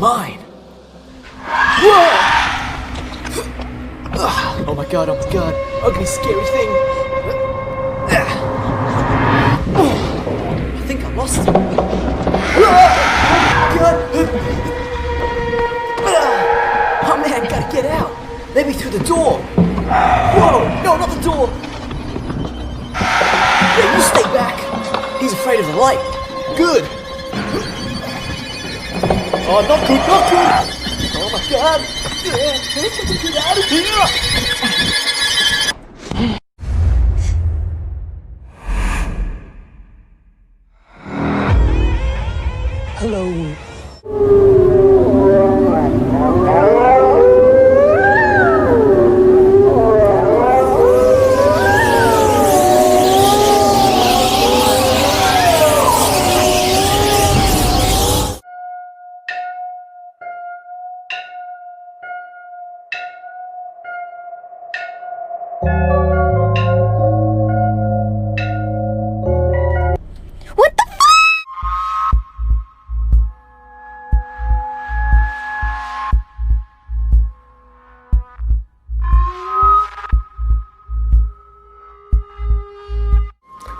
mine. Whoa! Oh my god, ugly, scary thing. I think I lost him. Oh man, gotta get out. Maybe through the door. Whoa, no, not the door. Yeah, you stay back. He's afraid of the light. Good. Oh, not good, not good. Oh my god. Get out of here. Hello. What the f***?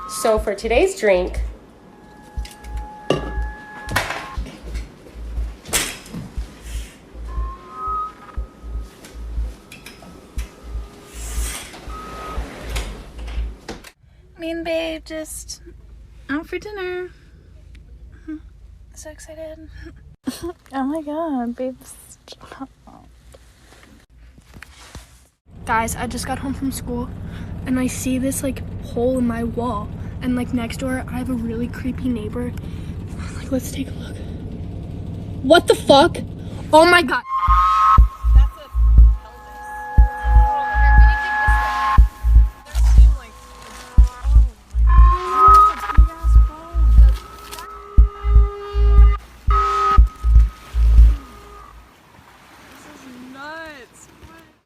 So for today's drink, Me and babe just out for dinner. So excited. Oh my god, babe's. Guys, I just got home from school and I see this like hole in my wall, and like next door I have a really creepy neighbor. Like, let's take a look. What the fuck? Oh my god.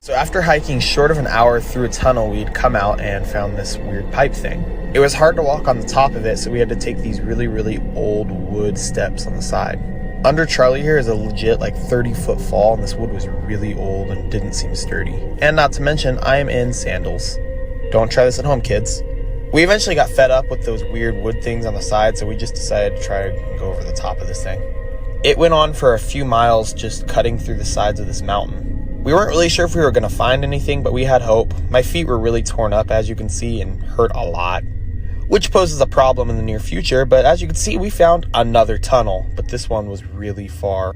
So after hiking short of an hour through a tunnel, we'd come out and found this weird pipe thing. It was hard to walk on the top of it, so we had to take these really old wood steps on the side. Under Charlie here is a legit like 30-foot fall, and this wood was really old and didn't seem sturdy. And not to mention, I am in sandals. Don't try this at home, kids. We eventually got fed up with those weird wood things on the side, so we just decided to try to go over the top of this thing. It went on for a few miles, just cutting through the sides of this mountain. We weren't really sure if we were going to find anything, but we had hope. My feet were really torn up, as you can see, and hurt a lot, which poses a problem in the near future. But as you can see, we found another tunnel, but this one was really far.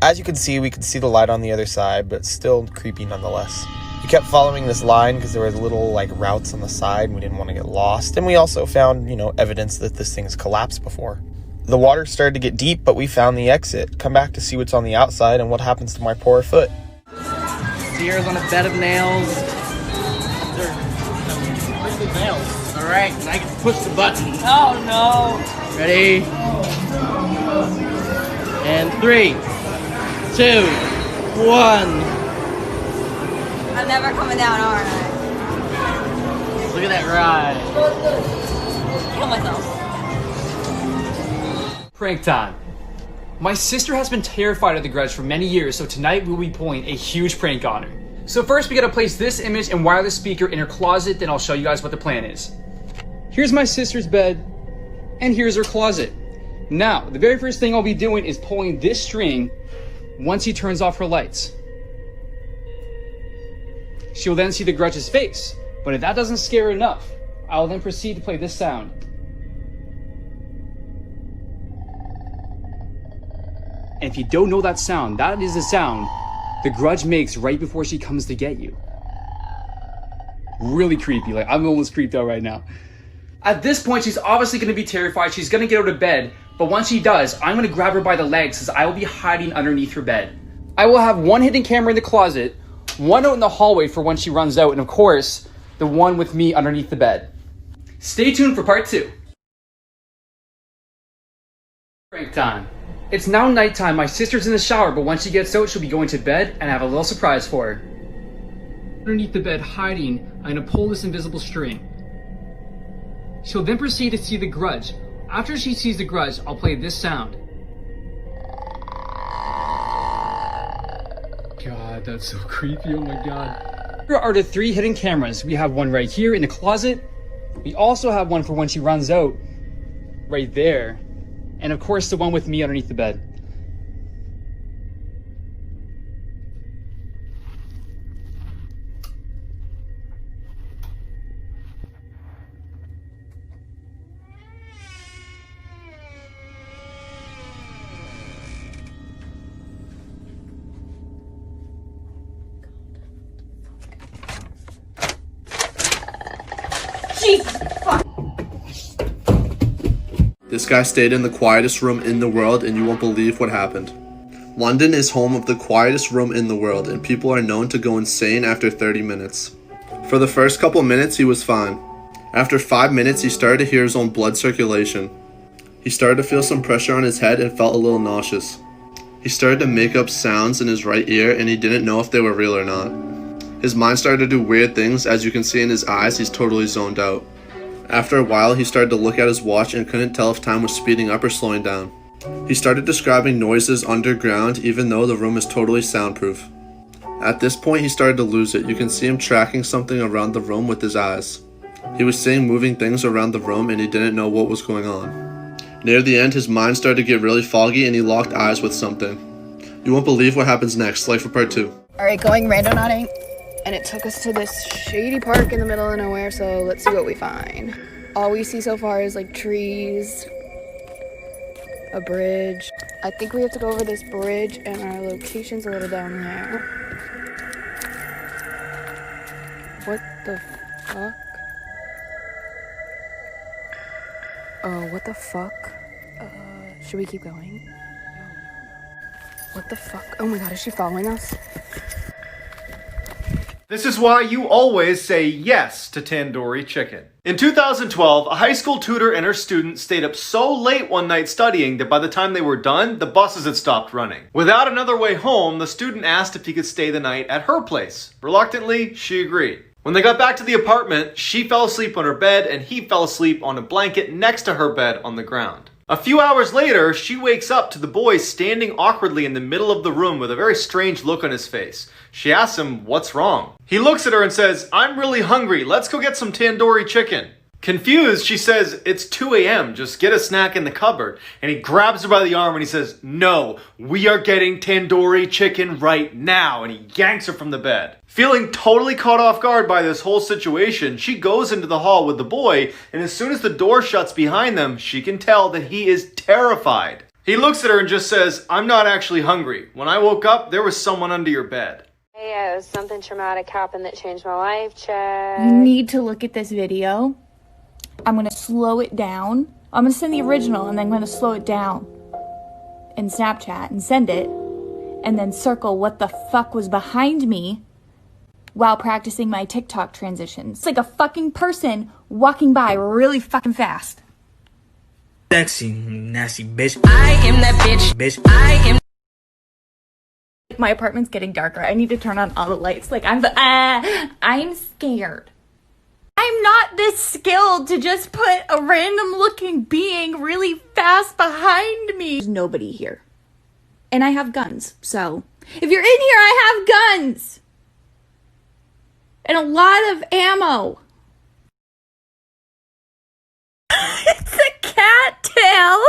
As you can see, we could see the light on the other side, but still creepy nonetheless. We kept following this line because there was little like routes on the side, and we didn't want to get lost. And we also found, evidence that this thing has collapsed before. The water started to get deep, but we found the exit. Come back to see what's on the outside and what happens to my poor foot. Steers on a bed of nails. They're nails. All right, now I can push the button. Oh no! Ready? And 3, 2, 1. I'm never coming down, aren't I? Look at that ride. Kill myself. Prank time. My sister has been terrified of the Grudge for many years, so tonight we'll be pulling a huge prank on her. So first we gotta place this image and wireless speaker in her closet, then I'll show you guys what the plan is. Here's my sister's bed, and here's her closet. Now, the very first thing I'll be doing is pulling this string once she turns off her lights. She'll then see the Grudge's face, but if that doesn't scare her enough, I'll then proceed to play this sound. And if you don't know that sound, that is the sound the Grudge makes right before she comes to get you. Really creepy, like I'm almost creeped out right now. At this point, she's obviously going to be terrified. She's going to get out of bed, but once she does, I'm going to grab her by the legs as I will be hiding underneath her bed. I will have one hidden camera in the closet, one out in the hallway for when she runs out, and of course, the one with me underneath the bed. Stay tuned for part 2. Prank time. It's now nighttime. My sister's in the shower, but once she gets out, she'll be going to bed, and I have a little surprise for her. Underneath the bed, hiding, I'm gonna pull this invisible string. She'll then proceed to see the Grudge. After she sees the Grudge, I'll play this sound. God, that's so creepy. Oh my God. Here are the 3 hidden cameras. We have one right here in the closet. We also have one for when she runs out, right there. And of course, the one with me underneath the bed. This guy stayed in the quietest room in the world, and you won't believe what happened. London is home of the quietest room in the world, and people are known to go insane after 30 minutes. For the first couple minutes, he was fine. After 5 minutes, he started to hear his own blood circulation. He started to feel some pressure on his head and felt a little nauseous. He started to make up sounds in his right ear, and he didn't know if they were real or not. His mind started to do weird things. As you can see in his eyes, he's totally zoned out. After a while, he started to look at his watch and couldn't tell if time was speeding up or slowing down. He started describing noises underground, even though the room is totally soundproof. At this point, he started to lose it. You can see him tracking something around the room with his eyes. He was seeing moving things around the room, and he didn't know what was going on. Near the end, his mind started to get really foggy, and he locked eyes with something. You won't believe what happens next. Like for part 2. Alright, going randonauting. And it took us to this shady park in the middle of nowhere, so let's see what we find. All we see so far is like trees, a bridge. I think we have to go over this bridge, and our location's a little down there. What the fuck? Oh, what the fuck? Should we keep going? What the fuck? Oh my god, is she following us? This is why you always say yes to tandoori chicken. In 2012, a high school tutor and her student stayed up so late one night studying that by the time they were done, the buses had stopped running. Without another way home, the student asked if he could stay the night at her place. Reluctantly, she agreed. When they got back to the apartment, she fell asleep on her bed and he fell asleep on a blanket next to her bed on the ground. A few hours later, she wakes up to the boy standing awkwardly in the middle of the room with a very strange look on his face. She asks him, "What's wrong?" He looks at her and says, "I'm really hungry. Let's go get some tandoori chicken." Confused, she says, "It's 2 a.m. Just get a snack in the cupboard." And he grabs her by the arm and he says, "No, we are getting tandoori chicken right now." And he yanks her from the bed. Feeling totally caught off guard by this whole situation, she goes into the hall with the boy, and as soon as the door shuts behind them, she can tell that he is terrified. He looks at her and just says, "I'm not actually hungry. When I woke up, there was someone under your bed." Hey, something traumatic happened that changed my life, check. You need to look at this video. I'm going to slow it down. I'm going to send the original, and then I'm going to slow it down in Snapchat and send it, and then circle what the fuck was behind me while practicing my TikTok transitions. It's like a fucking person walking by really fucking fast. Sexy, nasty bitch. I am that bitch. Bitch, I am. My apartment's getting darker. I need to turn on all the lights. Like I'm scared. I'm not this skilled to just put a random looking being really fast behind me. There's nobody here. And I have guns. So if you're in here, I have guns. And a lot of ammo. It's a cattail.